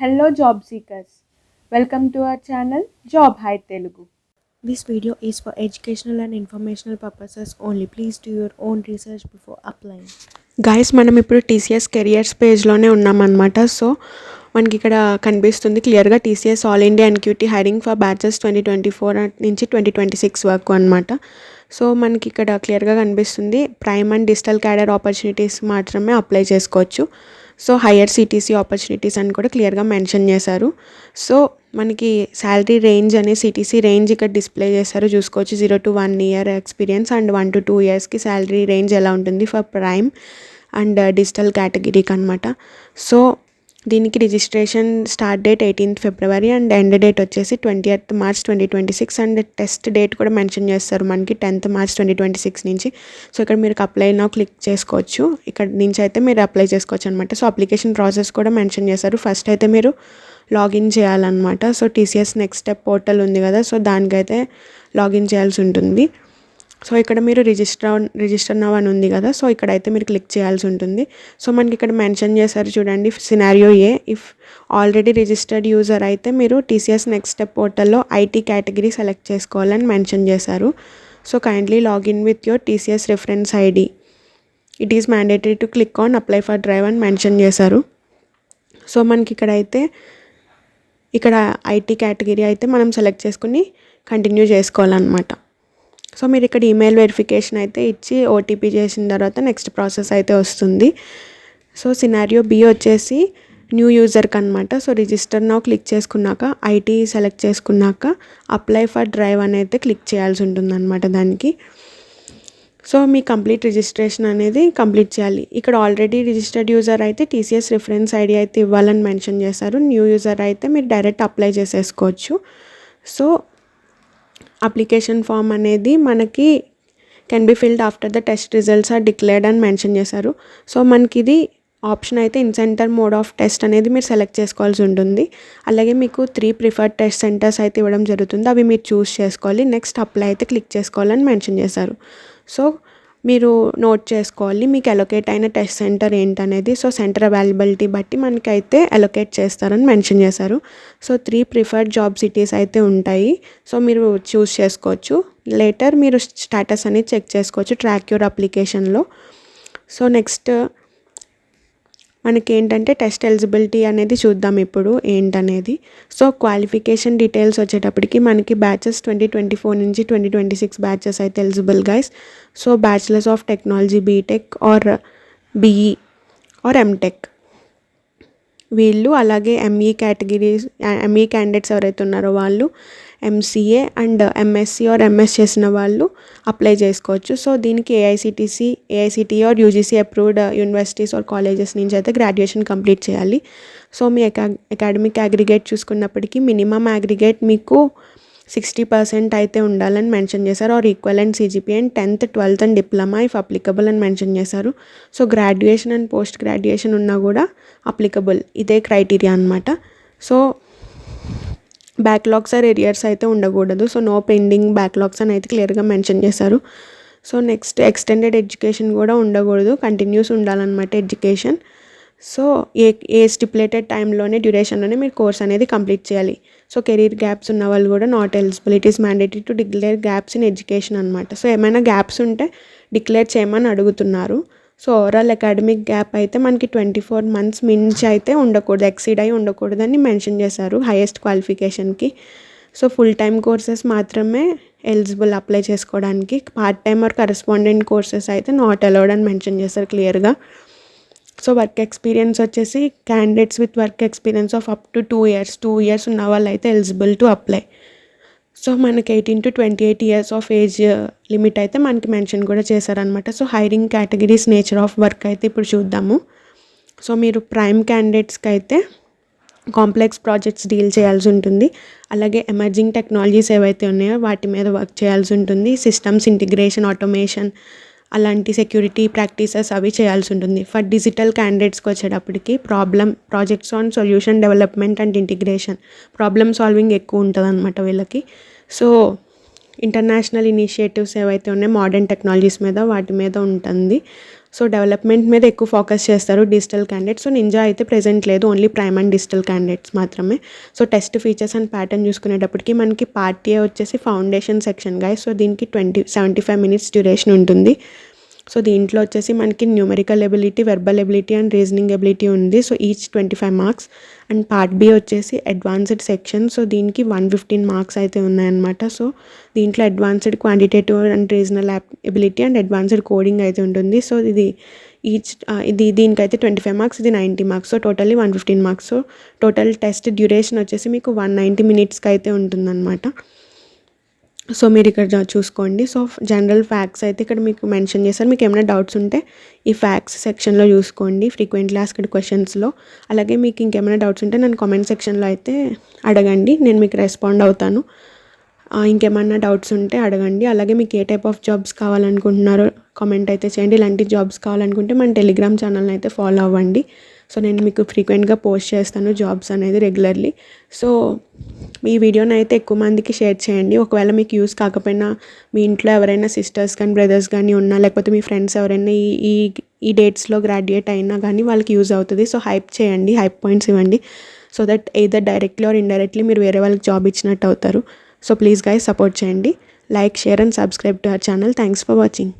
Hello job seekers. Welcome to our channel Job Hai Telugu. This video is for educational and informational purposes only. Please do your own research before applying. Guys మనం ఇప్పుడు TCS careers పేజ్లోనే ఉన్నామన్నమాట. So మనకి ఇక్కడ కనిపిస్తుంది క్లియర్గా TCS all India NQT hiring for batches 2024 నుంచి 2026 వరకు అనమాట. So మనకి ఇక్కడ క్లియర్గా కనిపిస్తుంది prime and digital cadre opportunities మాత్రమే అప్లై చేసుకోవచ్చు. సో హయ్యర్ సిటీసీ ఆపర్చునిటీస్ అని కూడా క్లియర్గా మెన్షన్ చేశారు. సో మనకి శాలరీ రేంజ్ అనే సిటీసీ రేంజ్ ఇక్కడ డిస్ప్లే చేశారు, చూసుకోవచ్చు. 0 to 1 year experience and 1 to 2 yearsకి శాలరీ రేంజ్ ఎలా ఉంటుంది ఫర్ ప్రైమ్ అండ్ డిజిటల్ కేటగిరీకి అనమాట. సో దీనికి registration start date 18th February and end date వచ్చేసి 20th March 2026 and test date కూడా మెన్షన్ చేస్తారు మనకి 10th March 2026 నుంచి. సో ఇక్కడ మీరు అప్లై నౌ క్లిక్ చేసుకోవచ్చు. ఇక్కడ నుంచి అయితే మీరు అప్లై చేసుకోవచ్చు అనమాట. సో అప్లికేషన్ ప్రాసెస్ కూడా మెన్షన్ చేశారు. ఫస్ట్ అయితే మీరు లాగిన్ చేయాలన్నమాట. So TCS next step portal ఉంది కదా, సో దానికైతే లాగిన్ చేయాల్సి ఉంటుంది. సో ఇక్కడ మీరు రిజిస్టర్ నవ్ అని ఉంది కదా, సో ఇక్కడైతే మీరు క్లిక్ చేయాల్సి ఉంటుంది. సో మనకి ఇక్కడ మెన్షన్ చేశారు చూడండి, scenario A, if already registered user అయితే మీరు టీసీఎస్ నెక్స్ట్ స్టెప్ పోర్టల్లో ఐటీ కేటగిరీ సెలెక్ట్ చేసుకోవాలని మెన్షన్ చేశారు. So kindly login with your TCS reference ID. It is mandatory to click on apply for drive అని mention చేశారు. So మనకి ఇక్కడ IT category అయితే మనం సెలెక్ట్ చేసుకుని కంటిన్యూ చేసుకోవాలన్నమాట. సో మీరు ఇక్కడ ఈమెయిల్ వెరిఫికేషన్ అయితే ఇచ్చి ఓటీపీ చేసిన తర్వాత నెక్స్ట్ ప్రాసెస్ అయితే వస్తుంది. సో సినారియో బి వచ్చేసి న్యూ యూజర్కి అనమాట. సో రిజిస్టర్ నౌ క్లిక్ చేసుకున్నాక ఐటీ సెలెక్ట్ చేసుకున్నాక అప్లై ఫర్ డ్రైవ్ అనేది క్లిక్ చేయాల్సి ఉంటుంది అనమాట దానికి. సో మీ కంప్లీట్ రిజిస్ట్రేషన్ అనేది కంప్లీట్ చేయాలి. ఇక్కడ ఆల్రెడీ రిజిస్టర్డ్ యూజర్ అయితే టీసీఎస్ రిఫరెన్స్ ఐడి అయితే ఇవ్వాలని మెన్షన్ చేశారు. న్యూ యూజర్ అయితే మీరు డైరెక్ట్ అప్లై చేసేసుకోవచ్చు. సో అప్లికేషన్ ఫామ్ అనేది మనకి can be filled after the test results are declared అని మెన్షన్ చేశారు. సో మనకి ఇది ఆప్షన్ అయితే in centre mode of test అనేది మీరు సెలెక్ట్ చేసుకోవాల్సి ఉంటుంది. అలాగే మీకు 3 ప్రిఫర్డ్ టెస్ట్ సెంటర్స్ అయితే ఇవ్వడం జరుగుతుంది, అవి మీరు చూస్ చేసుకోవాలి. నెక్స్ట్ అప్లై అయితే క్లిక్ చేసుకోవాలని మెన్షన్ చేశారు. సో మీరు నోట్ చేసుకోవాలి మీకు అలొకేట్ అయిన టెస్ట్ సెంటర్ ఏంటనేది. సో సెంటర్ అవైలబిలిటీ బట్టి మనకైతే అలొకేట్ చేస్తారని మెన్షన్ చేశారు. సో 3 ప్రిఫర్డ్ జాబ్ సిటీస్ అయితే ఉంటాయి. సో మీరు చూస్ చేసుకోవచ్చు. లేటర్ మీరు స్టేటస్ అనేది చెక్ చేసుకోవచ్చు ట్రాక్ యువర్ అప్లికేషన్లో. సో నెక్స్ట్ మనకి ఏంటంటే టెస్ట్ ఎలిజిబిలిటీ అనేది చూద్దాం ఇప్పుడు ఏంటనేది. సో క్వాలిఫికేషన్ డీటెయిల్స్ వచ్చేటప్పటికి మనకి బ్యాచెస్ 2024 నుంచి 2026 బ్యాచెస్ అయితే eligible guys. So bachelors of technology BTech or BE or MTech వీళ్ళు, అలాగే ఎంఈ కేటగిరీస్ ఎంఈ క్యాండిడేట్స్ ఎవరైతే ఉన్నారో వాళ్ళు, MCA and MSc or MS చేసిన వాళ్ళు అప్లై చేసుకోవచ్చు. సో దీనికి AICTE or UGC approved universities or colleges నుంచి అయితే గ్రాడ్యుయేషన్ కంప్లీట్ చేయాలి. సో మీ అకాడమిక్ అగ్రిగేట్ చూసుకున్నప్పటికీ మినిమం అగ్రిగేట్ మీకు 60% అయితే ఉండాలని మెన్షన్ చేశారు. Or equivalent CGPA and 10th 12th and diploma if applicable అని మెన్షన్ చేశారు. So graduation and post graduation ఉన్నా కూడా అప్లికబుల్, ఇదే క్రైటీరియా అనమాట. సో బ్యాక్లాగ్స్ ఆర్ ఎరియర్స్ అయితే ఉండకూడదు. సో నో పెండింగ్ బ్యాక్లాగ్స్ అని అయితే క్లియర్గా మెన్షన్ చేశారు. సో నెక్స్ట్ ఎక్స్టెండెడ్ ఎడ్యుకేషన్ కూడా ఉండకూడదు, కంటిన్యూస్ ఉండాలన్నమాట ఎడ్యుకేషన్. సో ఏ స్టిపులేటెడ్ టైంలోనే డ్యూరేషన్లోనే మీరు కోర్స్ అనేది కంప్లీట్ చేయాలి. సో కెరీర్ గ్యాప్స్ ఉన్న వాళ్ళు కూడా not eligible. It is mandatory to declare gaps in education అనమాట. సో ఏమైనా గ్యాప్స్ ఉంటే డిక్లేర్ చేయమని అడుగుతున్నారు. సో ఓవరాల్ అకాడమిక్ గ్యాప్ అయితే మనకి 24 months మించి అయితే ఉండకూడదు, ఎక్సీడ్ అయి ఉండకూడదని మెన్షన్ చేశారు హైయెస్ట్ క్వాలిఫికేషన్కి. సో ఫుల్ టైమ్ కోర్సెస్ మాత్రమే ఎలిజిబుల్ అప్లై చేసుకోవడానికి. Part time or correspondent courses అయితే నాట్ అలౌడ్ అని మెన్షన్ చేశారు క్లియర్గా. సో వర్క్ ఎక్స్పీరియన్స్ వచ్చేసి candidates with work experience of up to 2 years ఉన్న వాళ్ళు అయితే ఎలిజిబుల్ టు అప్లై. సో మనకి 18 to 28 years of age limit అయితే మనకి మెన్షన్ కూడా చేశారనమాట. So hiring categories nature of work అయితే ఇప్పుడు చూద్దాము. సో మీరు ప్రైమ్ క్యాండిడేట్స్కి అయితే కాంప్లెక్స్ ప్రాజెక్ట్స్ డీల్ చేయాల్సి ఉంటుంది. అలాగే ఎమర్జింగ్ టెక్నాలజీస్ ఏవైతే ఉన్నాయో వాటి మీద వర్క్ చేయాల్సి ఉంటుంది. సిస్టమ్స్ ఇంటిగ్రేషన్, ఆటోమేషన్ అలాంటి సెక్యూరిటీ ప్రాక్టీసెస్ అవి చేయాల్సి ఉంటుంది. ఫర్ డిజిటల్ క్యాండిడేట్స్కి వచ్చేటప్పటికి projects on solution development and integration, problem solving ఎక్కువ ఉంటుంది అనమాట వీళ్ళకి. సో ఇంటర్నేషనల్ ఇనిషియేటివ్స్ ఏవైతే ఉన్నాయో మోడర్న్ టెక్నాలజీస్ మీద వాటి మీద ఉంటుంది. సో డెవలప్మెంట్ మీద ఎక్కువ ఫోకస్ చేస్తారు డిజిటల్ క్యాండిడేట్స్. సో నింజా అయితే ప్రెజెంట్ లేదు, only prime and digital candidates మాత్రమే. So test features and pattern చూసుకునేటప్పటికి మనకి పార్ట్ ఏ వచ్చేసి ఫౌండేషన్ సెక్షన్ గైస్. సో దీనికి 75 minutes డ్యూరేషన్ ఉంటుంది. సో దీంట్లో వచ్చేసి మనకి numerical ability, verbal ability and reasoning ability ఉంది. So each 25 marks. And part B వచ్చేసి అడ్వాన్స్డ్ సెక్షన్. సో దీనికి 115 marks అయితే ఉన్నాయన్నమాట. సో దీంట్లో advanced quantitative and regional ability and advanced coding అయితే ఉంటుంది. సో దీనికైతే 25 marks, ఇది 90 marks. So totally 115 marks. So total test duration వచ్చేసి మీకు 190 minutesకి అయితే ఉంటుందన్నమాట. సో మీరు ఇక్కడ చూసుకోండి. సో జనరల్ ఫ్యాక్ట్స్ అయితే ఇక్కడ మీకు మెన్షన్ చేశారు. మీకు ఏమైనా డౌట్స్ ఉంటే ఈ ఫ్యాక్ట్స్ సెక్షన్లో చూసుకోండి, ఫ్రీక్వెంట్లీ ఆస్క్డ్ క్వశ్చన్స్లో. అలాగే మీకు ఇంకేమైనా డౌట్స్ ఉంటే నన్ను కామెంట్ సెక్షన్లో అయితే అడగండి, నేను మీకు రెస్పాండ్ అవుతాను. ఇంకేమైనా డౌట్స్ ఉంటే అడగండి. అలాగే మీకు ఏ టైప్ ఆఫ్ జాబ్స్ కావాలనుకుంటున్నారో కామెంట్ అయితే చేయండి. ఇలాంటి జాబ్స్ కావాలనుకుంటే మన టెలిగ్రామ్ ఛానల్ని అయితే ఫాలో అవ్వండి. సో నేను మీకు ఫ్రీక్వెంట్గా పోస్ట్ చేస్తాను జాబ్స్ అనేది రెగ్యులర్లీ. సో ఈ వీడియోని అయితే ఎక్కువ మందికి షేర్ చేయండి. ఒకవేళ మీకు యూస్ కాకపోయినా మీ ఇంట్లో ఎవరైనా సిస్టర్స్ కానీ బ్రదర్స్ కానీ ఉన్నా, లేకపోతే మీ ఫ్రెండ్స్ ఎవరైనా ఈ డేట్స్లో గ్రాడ్యుయేట్ అయినా కానీ వాళ్ళకి యూజ్ అవుతుంది. సో హైప్ చేయండి, హైప్ పాయింట్స్ ఇవ్వండి. So that either directly or indirectly మీరు వేరే వాళ్ళకి జాబ్ ఇచ్చినట్టు అవుతారు. సో ప్లీజ్ గైస్ సపోర్ట్ చేయండి. Like, share and subscribe to our channel. Thanks for watching.